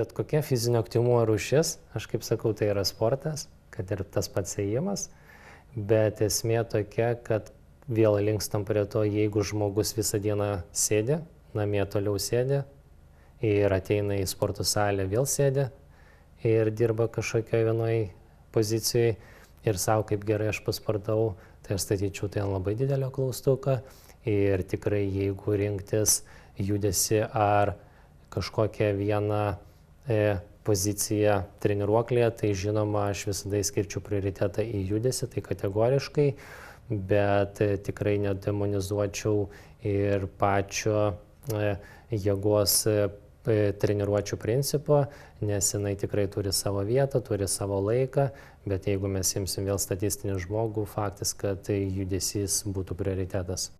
bet kokia fizinio aktyvumo rūšis, aš kaip sakau, tai yra sportas, kad ir tas pats ėjimas, bet esmė tokia, kad vėl linkstam prie to, jeigu žmogus visą dieną sėdi, namie toliau sėdi ir ateina į sporto salę, vėl sėdi ir dirba kažkokioje vienoje pozicijoje ir savo kaip gerai aš pasportavau, tai aš statyčiau tai ant labai didelio klaustuką ir tikrai jeigu rinktis judesi ar kažkokią vieną poziciją treniruoklėje, tai žinoma, aš visada skirčiau prioritetą į judesį, tai kategoriškai, bet tikrai nedemonizuočiau ir pačio jėgos treniruočių principo, nes jinai tikrai turi savo vietą, turi savo laiką, bet jeigu mes imsim vėl statistinį žmogų, faktas, kad judesys būtų prioritetas.